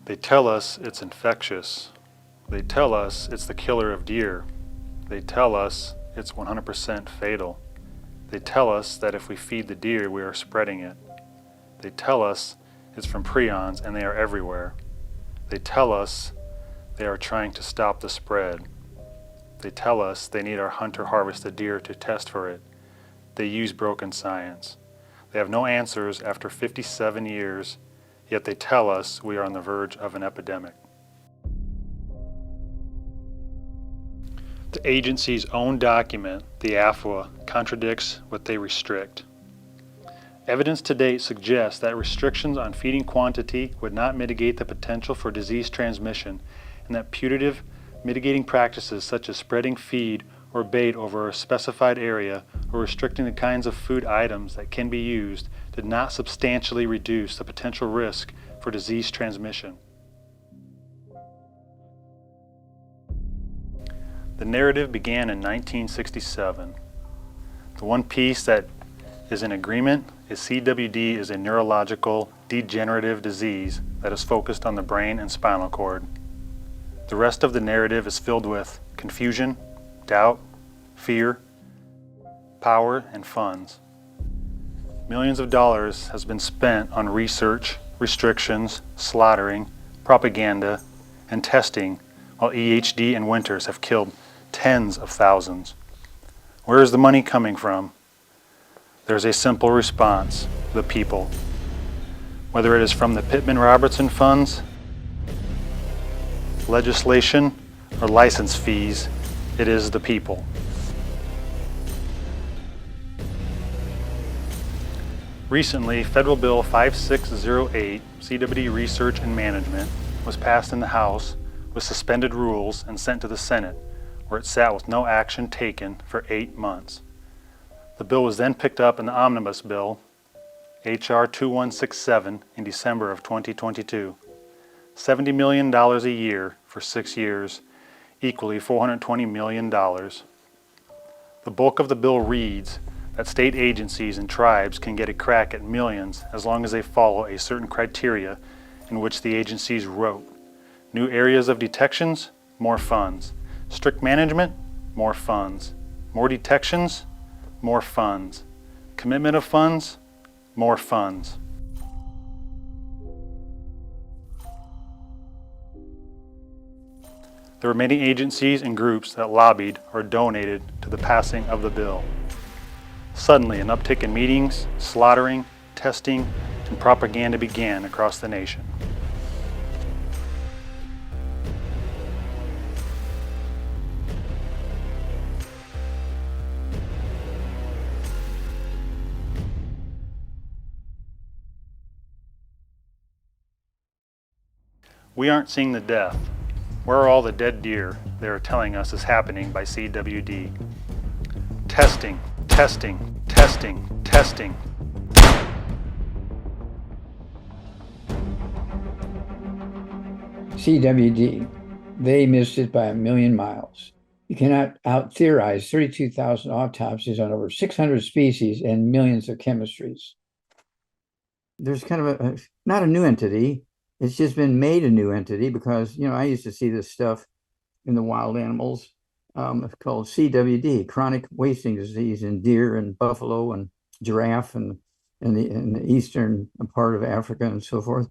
They tell us it's infectious. They tell us it's the killer of deer. They tell us it's 100% fatal. They tell us that if we feed the deer, we are spreading it. They tell us it's from prions and they are everywhere. They tell us they are trying to stop the spread. They tell us they need our hunter-harvested deer to test for it. They use broken science. They have no answers after 57 years, yet they tell us we are on the verge of an epidemic. The agency's own document, the AFWA, contradicts what they restrict. Evidence to date suggests that restrictions on feeding quantity would not mitigate the potential for disease transmission, and that putative mitigating practices such as spreading feed or bait over a specified area or restricting the kinds of food items that can be used did not substantially reduce the potential risk for disease transmission. The narrative began in 1967. The one piece that is in agreement is CWD is a neurological degenerative disease that is focused on the brain and spinal cord. The rest of the narrative is filled with confusion, doubt, fear, power, and funds. Millions of dollars has been spent on research, restrictions, slaughtering, propaganda, and testing, while EHD and Winters have killed tens of thousands. Where is the money coming from? There's a simple response: the people. Whether it is from the Pittman-Robertson funds, legislation, or license fees, it is the people. Recently, Federal Bill 5608, CWD Research and Management, was passed in the House with suspended rules and sent to the Senate, where it sat with no action taken for 8 months. The bill was then picked up in the Omnibus Bill, H.R. 2167, in December of 2022. $70 million a year for 6 years, equally $420 million. The bulk of the bill reads that state agencies and tribes can get a crack at millions as long as they follow a certain criteria in which the agencies wrote. New areas of detections, more funds. Strict management, more funds. More detections, more funds. Commitment of funds, more funds. There were many agencies and groups that lobbied or donated to the passing of the bill. Suddenly, an uptick in meetings, slaughtering, testing, and propaganda began across the nation. We aren't seeing the death. Where are all the dead deer they are telling us is happening by CWD? Testing, testing, testing, testing. CWD, they missed it by a million miles. You cannot out-theorize 32,000 autopsies on over 600 species and millions of chemistries. There's kind of not a new entity. It's just been made a new entity because, I used to see this stuff in the wild animals called CWD, chronic wasting disease in deer and buffalo and giraffe and in the eastern part of Africa and so forth.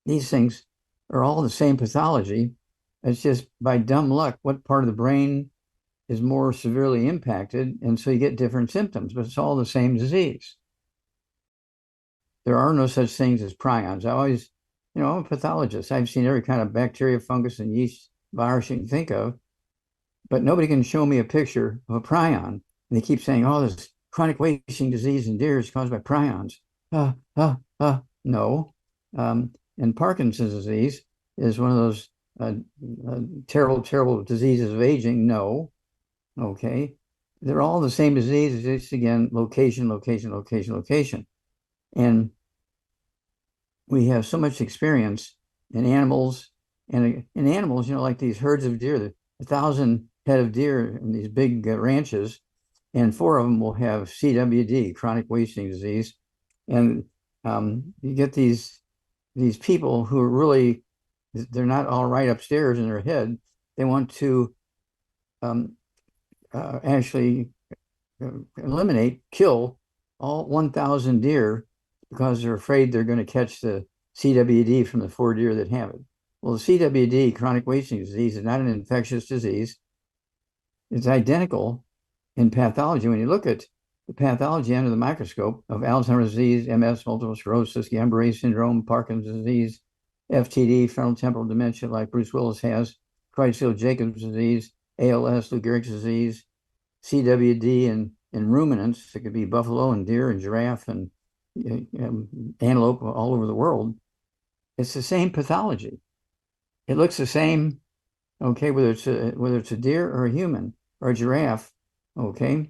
These things are all the same pathology. It's just by dumb luck, what part of the brain is more severely impacted, and so you get different symptoms, but it's all the same disease. There are no such things as prions. I'm a pathologist. I've seen every kind of bacteria, fungus, and yeast virus you can think of, but nobody can show me a picture of a prion. And they keep saying, oh, this chronic wasting disease in deer is caused by prions. No. And Parkinson's disease is one of those terrible, terrible diseases of aging. No. Okay. They're all the same disease. It's just, again, location, location, location, location. And we have so much experience in animals, and in animals, like these herds of deer, 1,000 head of deer in these big ranches, and 4 of them will have CWD, chronic wasting disease. And you get these these people who are really, they're not all right upstairs in their head. They want to actually kill all 1,000 deer because they're afraid they're going to catch the CWD from the 4 deer that have it. Well, the CWD, chronic wasting disease, is not an infectious disease. It's identical in pathology. When you look at the pathology under the microscope of Alzheimer's disease, MS, multiple sclerosis, Guillain-Barré syndrome, Parkinson's disease, FTD, frontotemporal dementia like Bruce Willis has, Creutzfeldt-Jacobs disease, ALS, Lou Gehrig's disease, CWD in ruminants. It could be buffalo and deer and giraffe and antelope all over the world. It's the same pathology. It looks the same, okay, whether it's a deer or a human or a giraffe, okay,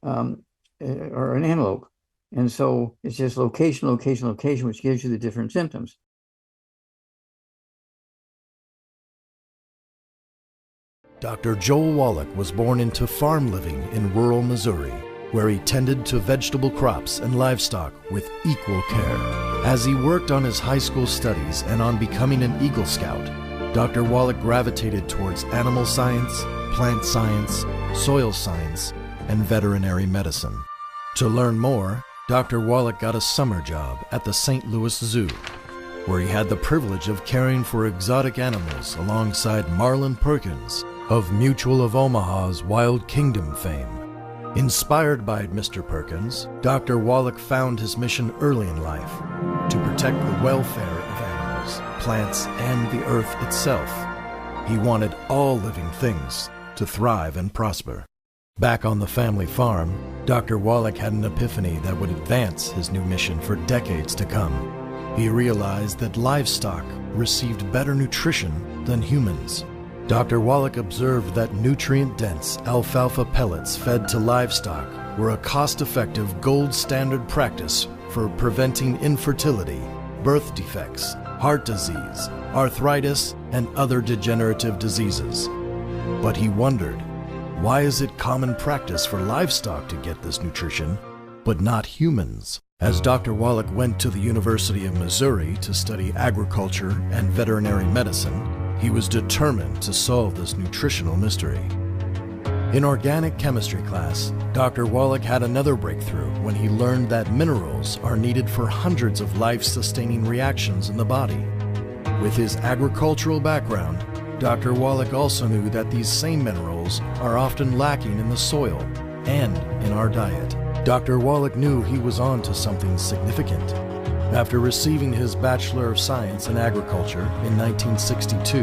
or an antelope. And so it's just location, which gives you the different symptoms. Dr. Joel Wallach was born into farm living in rural Missouri, where he tended to vegetable crops and livestock with equal care. As he worked on his high school studies and on becoming an Eagle Scout, Dr. Wallach gravitated towards animal science, plant science, soil science, and veterinary medicine. To learn more, Dr. Wallach got a summer job at the St. Louis Zoo, where he had the privilege of caring for exotic animals alongside Marlin Perkins of Mutual of Omaha's Wild Kingdom fame. Inspired by Mr. Perkins, Dr. Wallach found his mission early in life to protect the welfare of animals, plants, and the earth itself. He wanted all living things to thrive and prosper. Back on the family farm, Dr. Wallach had an epiphany that would advance his new mission for decades to come. He realized that livestock received better nutrition than humans. Dr. Wallach observed that nutrient-dense alfalfa pellets fed to livestock were a cost-effective gold standard practice for preventing infertility, birth defects, heart disease, arthritis, and other degenerative diseases. But he wondered, why is it common practice for livestock to get this nutrition, but not humans? As Dr. Wallach went to the University of Missouri to study agriculture and veterinary medicine, he was determined to solve this nutritional mystery. In organic chemistry class, Dr. Wallach had another breakthrough when he learned that minerals are needed for hundreds of life-sustaining reactions in the body. With his agricultural background, Dr. Wallach also knew that these same minerals are often lacking in the soil and in our diet. Dr. Wallach knew he was on to something significant. After receiving his Bachelor of Science in Agriculture in 1962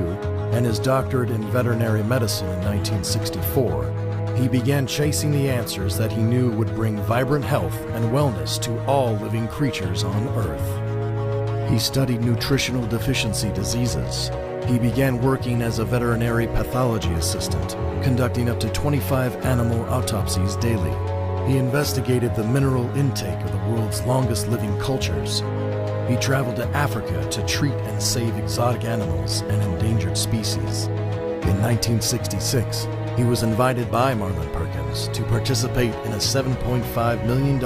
and his doctorate in veterinary medicine in 1964, he began chasing the answers that he knew would bring vibrant health and wellness to all living creatures on Earth. He studied nutritional deficiency diseases. He began working as a veterinary pathology assistant, conducting up to 25 animal autopsies daily. He investigated the mineral intake of the world's longest living cultures. He traveled to Africa to treat and save exotic animals and endangered species. In 1966, he was invited by Marlin Perkins to participate in a $7.5 million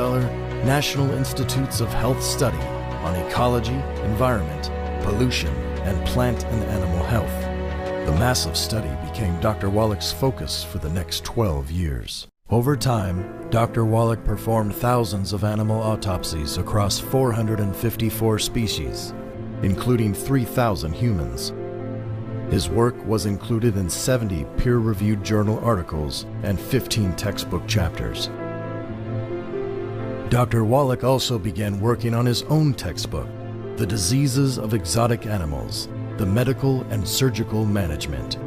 National Institutes of Health study on ecology, environment, pollution, and plant and animal health. The massive study became Dr. Wallach's focus for the next 12 years. Over time, Dr. Wallach performed thousands of animal autopsies across 454 species, including 3,000 humans. His work was included in 70 peer-reviewed journal articles and 15 textbook chapters. Dr. Wallach also began working on his own textbook, The Diseases of Exotic Animals, the Medical and Surgical Management,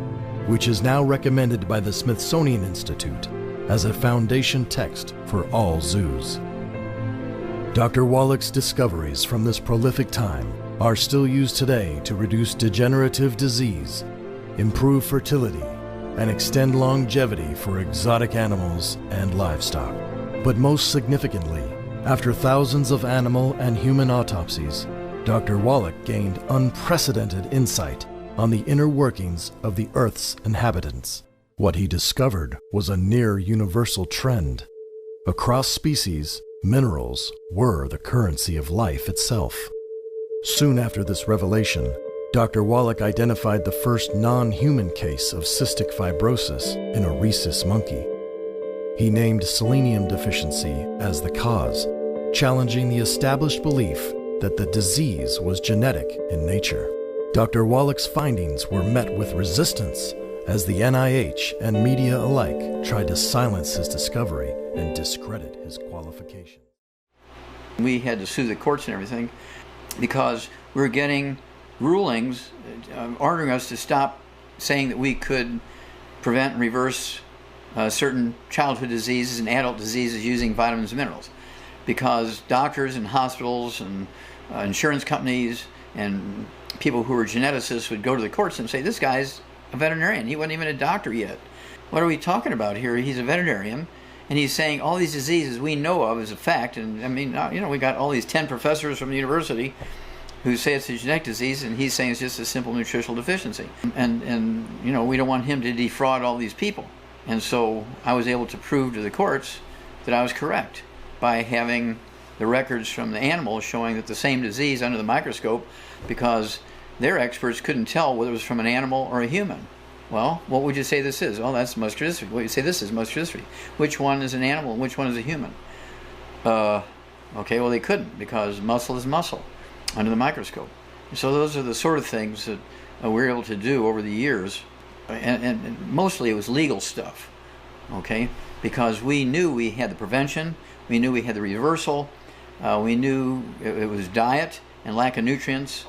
which is now recommended by the Smithsonian Institute as a foundation text for all zoos. Dr. Wallach's discoveries from this prolific time are still used today to reduce degenerative disease, improve fertility, and extend longevity for exotic animals and livestock. But most significantly, after thousands of animal and human autopsies, Dr. Wallach gained unprecedented insight on the inner workings of the Earth's inhabitants. What he discovered was a near universal trend. Across species, minerals were the currency of life itself. Soon after this revelation, Dr. Wallach identified the first non-human case of cystic fibrosis in a rhesus monkey. He named selenium deficiency as the cause, challenging the established belief that the disease was genetic in nature. Dr. Wallach's findings were met with resistance as the NIH and media alike tried to silence his discovery and discredit his qualifications. We had to sue the courts and everything because we were getting rulings ordering us to stop saying that we could prevent and reverse certain childhood diseases and adult diseases using vitamins and minerals, because doctors and hospitals and insurance companies and people who were geneticists would go to the courts and say, this guy's a veterinarian. He wasn't even a doctor yet. What are we talking about here? He's a veterinarian, and he's saying all these diseases we know of as a fact. And I mean, we got all these 10 professors from the university who say it's a genetic disease, and he's saying it's just a simple nutritional deficiency. And we don't want him to defraud all these people. And so I was able to prove to the courts that I was correct by having the records from the animals showing that the same disease under the microscope, because their experts couldn't tell whether it was from an animal or a human. Well, what would you say this is? Oh, that's muscular dystrophy. What would you say this is? Muscular dystrophy. Which one is an animal and which one is a human? Okay, well, they couldn't, because muscle is muscle under the microscope. So those are the sort of things that we were able to do over the years, and mostly it was legal stuff, okay? Because we knew we had the prevention, we knew we had the reversal, we knew it was diet and lack of nutrients.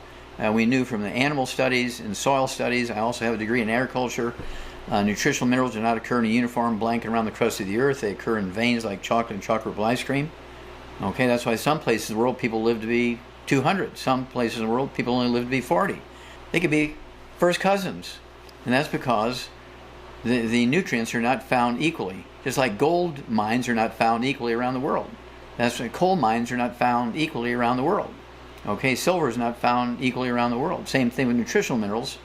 We knew from the animal studies and soil studies. I also have a degree in agriculture. Nutritional minerals do not occur in a uniform blanket around the crust of the earth. They occur in veins like chocolate and chocolate ice cream. Okay, that's why some places in the world people live to be 200. Some places in the world people only live to be 40. They could be first cousins. And that's because the nutrients are not found equally. Just like gold mines are not found equally around the world. That's why coal mines are not found equally around the world. Okay, silver is not found equally around the world. Same thing with nutritional minerals.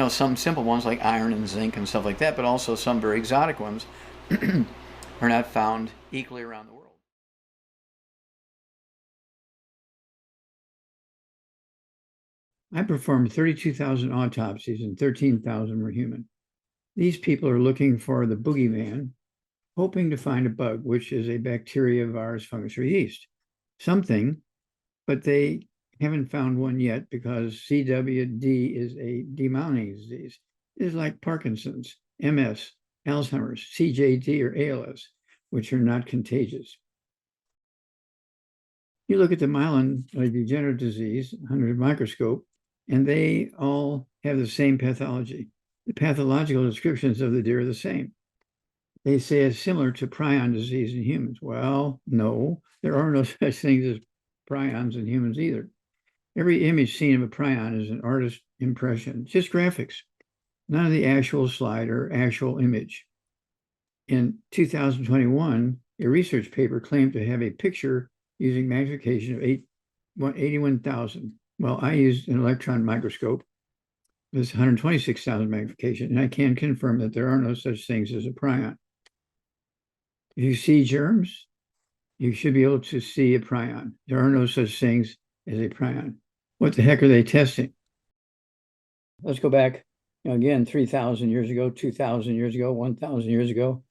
Some simple ones like iron and zinc and stuff like that, but also some very exotic ones are not found equally around the world. I performed 32,000 autopsies and 13,000 were human. These people are looking for the boogeyman, hoping to find a bug, which is a bacteria, virus, fungus, or yeast. Something, but they haven't found one yet, because CWD is a demyelinating disease. It is like Parkinson's, MS, Alzheimer's, CJD, or ALS, which are not contagious. You look at the myelin, a degenerative disease, under a microscope, and they all have the same pathology. The pathological descriptions of the deer are the same. They say it's similar to prion disease in humans. Well, no, there are no such things as prions in humans either. Every image seen of a prion is an artist's impression, just graphics, none of the actual slide or actual image. In 2021, a research paper claimed to have a picture using magnification of 81,000. Well, I used an electron microscope. It's 126,000 magnification, and I can confirm that there are no such things as a prion. If you see germs, you should be able to see a prion. There are no such things as a prion. What the heck are they testing? Let's go back, again, 3,000 years ago, 2,000 years ago, 1,000 years ago,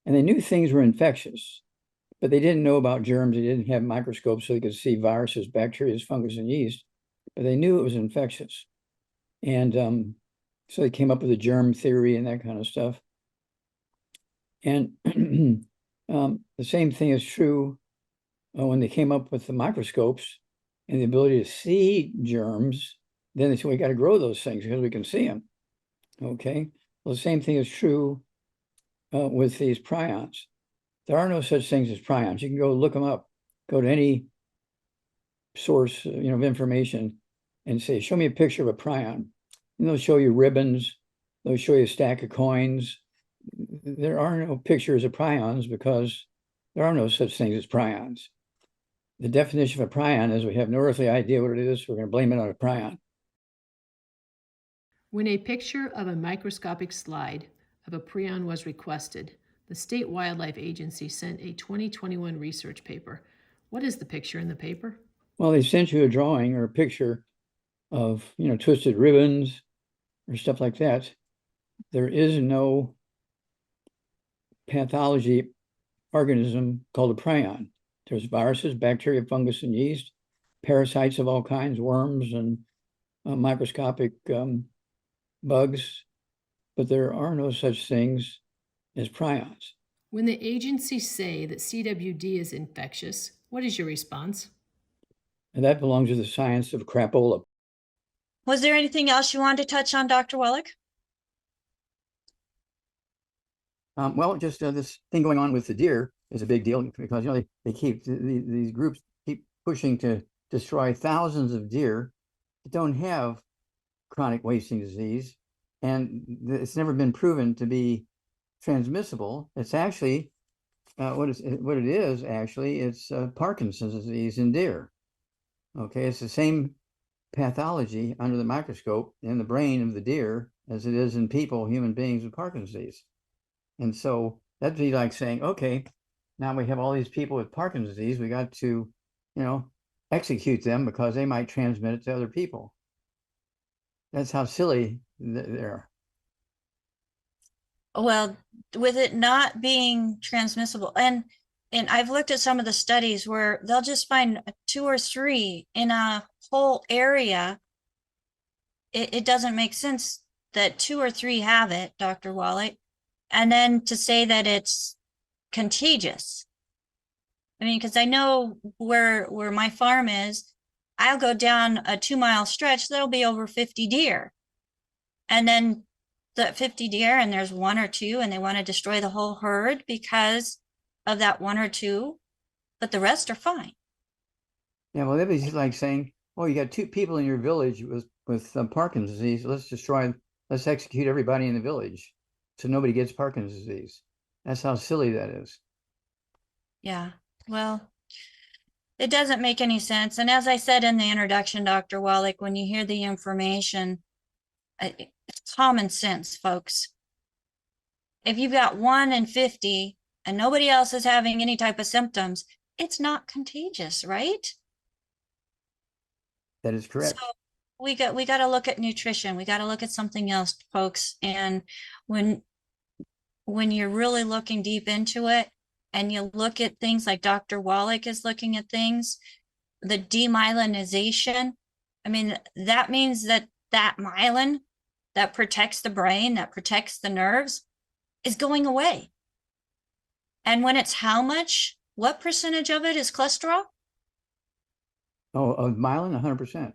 and they knew things were infectious, but they didn't know about germs. They didn't have microscopes so they could see viruses, bacteria, fungus, and yeast, but they knew it was infectious. And so they came up with a germ theory and that kind of stuff. And the same thing is true when they came up with the microscopes and the ability to see germs. Then they said, we got to grow those things because we can see them. Okay. Well, the same thing is true with these prions. There are no such things as prions. You can go look them up. Go to any source, of information and say, show me a picture of a prion. And they'll show you ribbons. They'll show you a stack of coins. There are no pictures of prions because there are no such things as prions. The definition of a prion is we have no earthly idea what it is. We're going to blame it on a prion. When a picture of a microscopic slide of a prion was requested, the State Wildlife Agency sent a 2021 research paper. What is the picture in the paper? Well, they sent you a drawing or a picture of, twisted ribbons or stuff like that. There is no pathology organism called a prion. There's viruses, bacteria, fungus, and yeast, parasites of all kinds, worms, and microscopic bugs, but there are no such things as prions. When the agencies say that CWD is infectious, what is your response? And that belongs to the science of crapola. Was there anything else you wanted to touch on, Dr. Wallach? Well, just this thing going on with the deer is a big deal because they keep these groups keep pushing to destroy thousands of deer that don't have chronic wasting disease, and it's never been proven to be transmissible. It's actually what it is actually. It's Parkinson's disease in deer. Okay, it's the same pathology under the microscope in the brain of the deer as it is in people, human beings with Parkinson's disease. And so that'd be like saying, okay, now we have all these people with Parkinson's disease. We got to, execute them because they might transmit it to other people. That's how silly they're. Well, with it not being transmissible, and I've looked at some of the studies where they'll just find 2 or 3 in a whole area. It doesn't make sense that 2 or 3 have it, Dr. Wallach, and then to say that it's contagious. I mean, because I know where my farm is, I'll go down a 2-mile stretch, there'll be over 50 deer. And then the 50 deer, and there's 1 or 2, and they want to destroy the whole herd because of that 1 or 2, but the rest are fine. Yeah, well, that'd be just like saying, oh, you got 2 people in your village with Parkinson's disease. Let's execute everybody in the village so nobody gets Parkinson's disease. That's how silly that is. Yeah, well, it doesn't make any sense. And as I said in the introduction, Dr. Wallach, when you hear the information, it's common sense, folks. If you've got 1 in 50 and nobody else is having any type of symptoms, it's not contagious, right? That is correct. So we got to look at nutrition. We got to look at something else, folks. And when you're really looking deep into it, and you look at things like Dr. Wallach is looking at things, the demyelinization, I mean, that means that myelin that protects the brain, that protects the nerves, is going away. And when it's how much, what percentage of it is cholesterol? Oh, of myelin, 100%.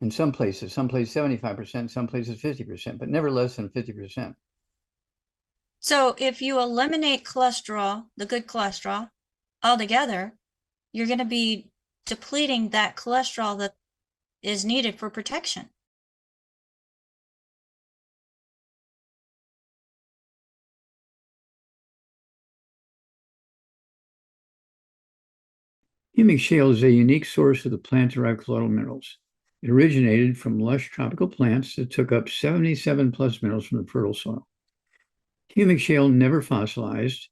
In some places 75%, some places 50%, but never less than 50%. So if you eliminate cholesterol, the good cholesterol, altogether, you're going to be depleting that cholesterol that is needed for protection. Humic shale is a unique source of the plant-derived colloidal minerals. It originated from lush tropical plants that took up 77 plus minerals from the fertile soil. Humic shale never fossilized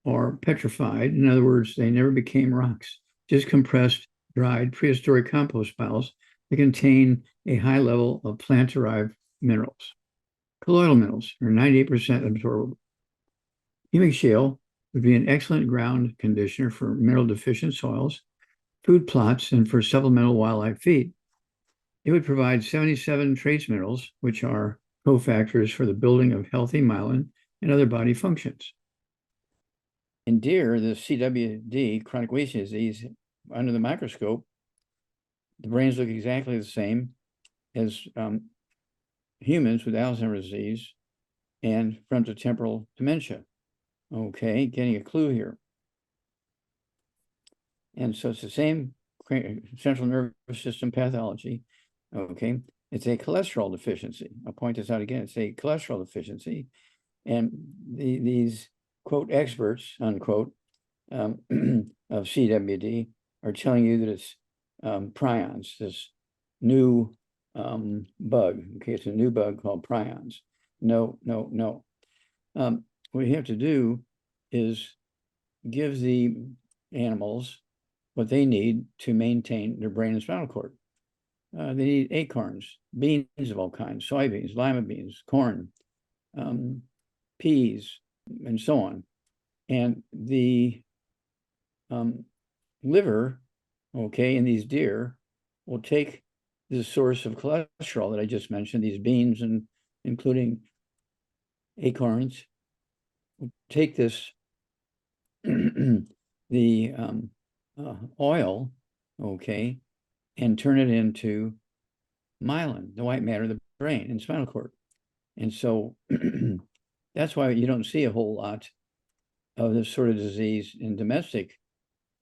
or petrified. In other words, they never became rocks, just compressed, dried prehistoric compost piles that contain a high level of plant-derived minerals. Colloidal minerals are 98% absorbable. Humic shale would be an excellent ground conditioner for mineral-deficient soils, food plots, and for supplemental wildlife feed. It would provide 77 trace minerals, which are cofactors for the building of healthy myelin and other body functions. In deer, the CWD, chronic wasting disease, under the microscope, the brains look exactly the same as humans with Alzheimer's disease and frontotemporal dementia. Okay, getting a clue here. And so it's the same central nervous system pathology. Okay, it's a cholesterol deficiency. I'll point this out again. It's a cholesterol deficiency. And these, quote, experts, unquote, of CWD are telling you that it's prions, this new bug. Okay, it's a new bug called prions. No. What you have to do is give the animals what they need to maintain their brain and spinal cord. they need acorns, beans of all kinds, soybeans, lima beans, corn, peas, and so on. And the liver, okay, in these deer will take the source of cholesterol that I just mentioned, these beans and including acorns, will take this the oil, okay, and turn it into myelin, the white matter of the brain and spinal cord. And so that's why you don't see a whole lot of this sort of disease in domestic,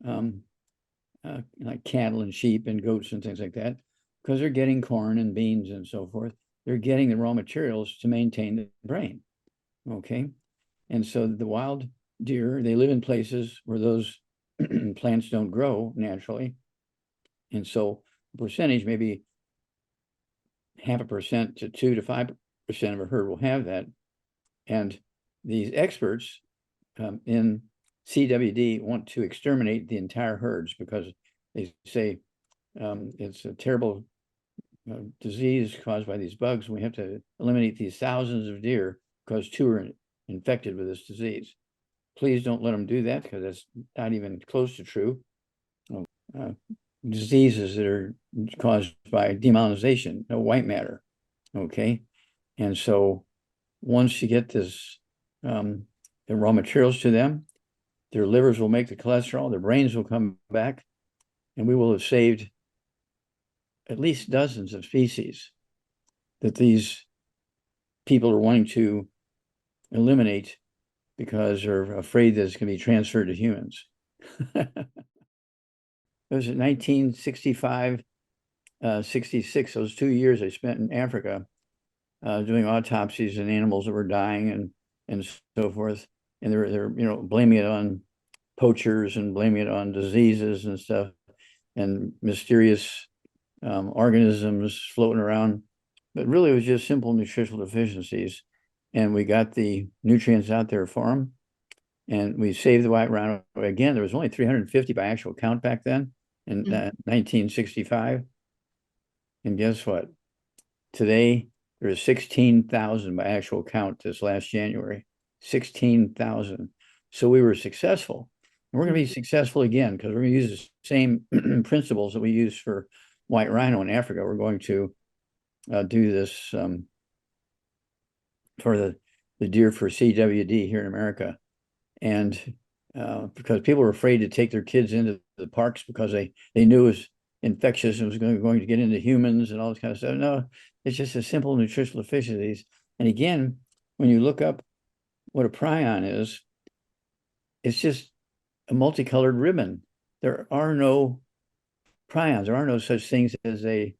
like cattle and sheep and goats and things like that, because they're getting corn and beans and so forth. They're getting the raw materials to maintain the brain, okay? And so the wild deer, they live in places where those plants don't grow naturally. And so the percentage, maybe 0.5% to 2 to 5% of a herd will have that. And these experts in CWD want to exterminate the entire herds because they say it's a terrible disease caused by these bugs. We have to eliminate these thousands of deer because 2 are infected with this disease. Please don't let them do that because that's not even close to true. Diseases that are caused by demyelinization, no white matter, okay? And so once you get this, the raw materials to them, their livers will make the cholesterol, their brains will come back, and we will have saved at least dozens of species that these people are wanting to eliminate because they're afraid that it's going to be transferred to humans. It was in 1965, 66, those 2 years I spent in Africa doing autopsies on animals that were dying and so forth. And they're blaming it on poachers and blaming it on diseases and stuff and mysterious organisms floating around. But really it was just simple nutritional deficiencies. And we got the nutrients out there for them. And we saved the white rhino. Again, there was only 350 by actual count back then in 1965. And guess what? Today, there's 16,000 by actual count this last January. 16,000. So we were successful. And we're going to be successful again because we're going to use the same principles that we use for white rhino in Africa. We're going to do this for the deer for CWD here in America. And because people were afraid to take their kids into the parks because they knew it was infectious and was going to get into humans and all this kind of stuff. No, it's just a simple nutritional deficiencies. And again, when you look up what a prion is, it's just a multicolored ribbon. There are no prions. There are no such things as a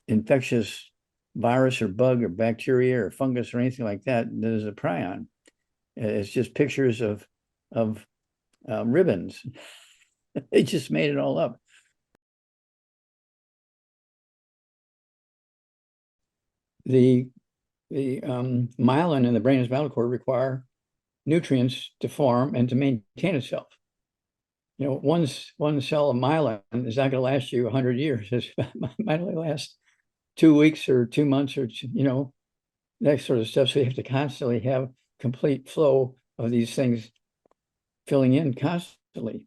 infectious virus or bug or bacteria or fungus or anything like that. There's a prion. It's just pictures of ribbons. They just made it all up. The myelin in the brain and spinal cord require nutrients to form and to maintain itself. One cell of myelin is not going to last you 100 years. It might only last 2 weeks or 2 months or that sort of stuff. So you have to constantly have complete flow of these things filling in constantly.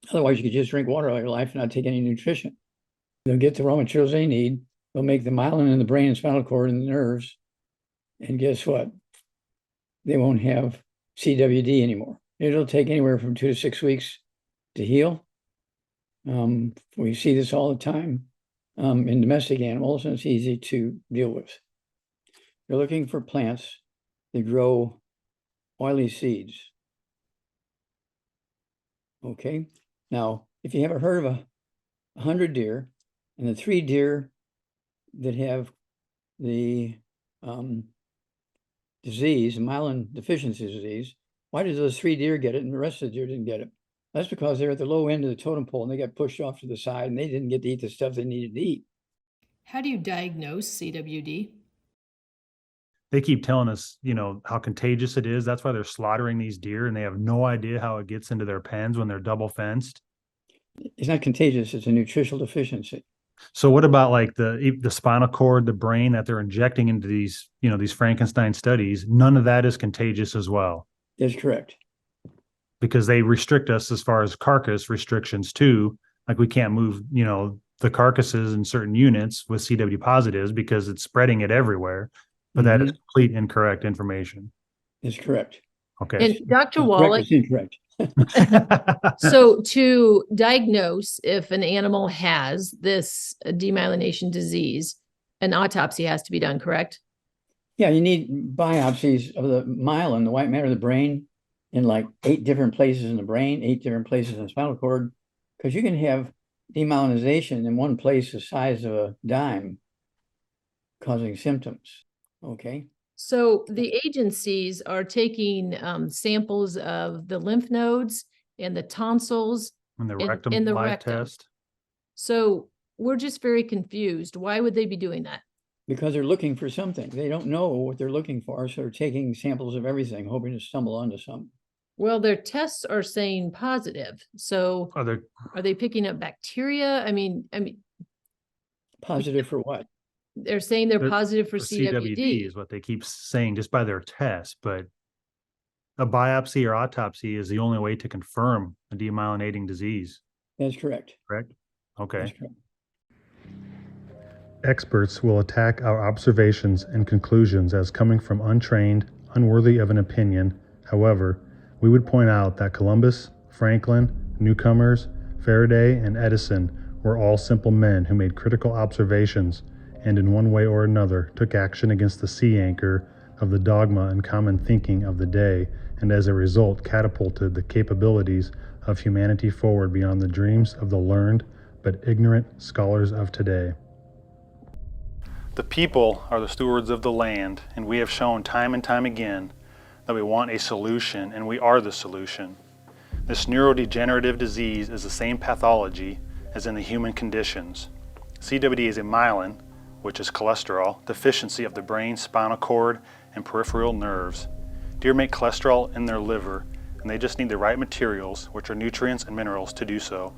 Otherwise, you could just drink water all your life and not take any nutrition. They'll get the raw materials they need. They'll make the myelin in the brain and spinal cord and the nerves. And guess what? They won't have CWD anymore. It'll take anywhere from 2 to 6 weeks to heal. We see this all the time in domestic animals, and it's easy to deal with. You're looking for plants that grow oily seeds. Okay. Now, if you have a herd of 100 deer, and the 3 deer that have the disease, myelin deficiency disease, why did those 3 deer get it and the rest of the deer didn't get it? That's because they're at the low end of the totem pole and they got pushed off to the side and they didn't get to eat the stuff they needed to eat. How do you diagnose CWD? They keep telling us, how contagious it is. That's why they're slaughtering these deer and they have no idea how it gets into their pens when they're double fenced. It's not contagious, it's a nutritional deficiency. So what about like the spinal cord, the brain that they're injecting into these, these Frankenstein studies? None of that is contagious as well, That's correct. because they restrict us as far as carcass restrictions too. Like we can't move, the carcasses in certain units with CW positives because it's spreading it everywhere. But that is complete incorrect information. That's correct. Okay. And Dr. Correct Wallach, is incorrect. so to diagnose if an animal has this demyelination disease, an autopsy has to be done, correct? Yeah, you need biopsies of the myelin, the white matter of the brain, in like 8 different places in the brain, 8 different places in the spinal cord, because you can have demyelinization in one place the size of a dime, causing symptoms. Okay. So the agencies are taking samples of the lymph nodes and the tonsils And the and- rectum and the live rectum. test. So we're just very confused. Why would they be doing that? Because they're looking for something. They don't know what they're looking for, so they're taking samples of everything, hoping to stumble onto something. Well, their tests are saying positive. So are they picking up bacteria? I mean, Positive for what? they're saying they're positive for CWD CWD. is what they keep saying just by their test, but a biopsy or autopsy is the only way to confirm a demyelinating disease, That's correct. correct? Okay. That's correct. Experts will attack our observations and conclusions as coming from untrained, unworthy of an opinion. However, we would point out that Columbus, Franklin, newcomers, Faraday, and Edison were all simple men who made critical observations and in one way or another took action against the sea anchor of the dogma and common thinking of the day, and as a result catapulted the capabilities of humanity forward beyond the dreams of the learned but ignorant scholars of today. The people are the stewards of the land, and we have shown time and time again that we want a solution, and we are the solution. This neurodegenerative disease is the same pathology as in the human conditions. CWD is a myelin, which is cholesterol, deficiency of the brain, spinal cord, and peripheral nerves. Deer make cholesterol in their liver, and they just need the right materials, which are nutrients and minerals, to do so.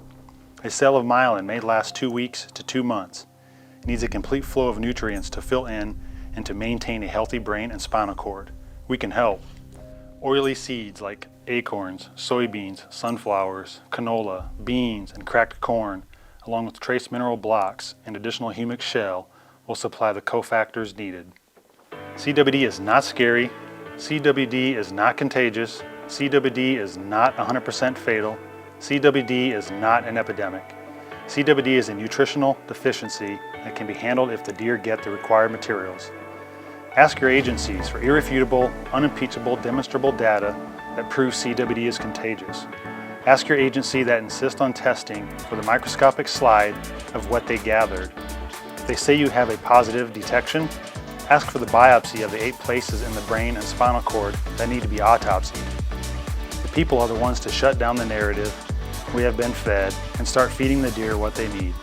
A cell of myelin may last 2 weeks to 2 months. It needs a complete flow of nutrients to fill in and to maintain a healthy brain and spinal cord. We can help. Oily seeds like acorns, soybeans, sunflowers, canola, beans, and cracked corn, along with trace mineral blocks and additional humic shell, will supply the cofactors needed. CWD is not scary. CWD is not contagious. CWD is not 100% fatal. CWD is not an epidemic. CWD is a nutritional deficiency that can be handled if the deer get the required materials. Ask your agencies for irrefutable, unimpeachable, demonstrable data that proves CWD is contagious. Ask your agency that insists on testing for the microscopic slide of what they gathered. If they say you have a positive detection, ask for the biopsy of the 8 places in the brain and spinal cord that need to be autopsied. The people are the ones to shut down the narrative we have been fed and start feeding the deer what they need.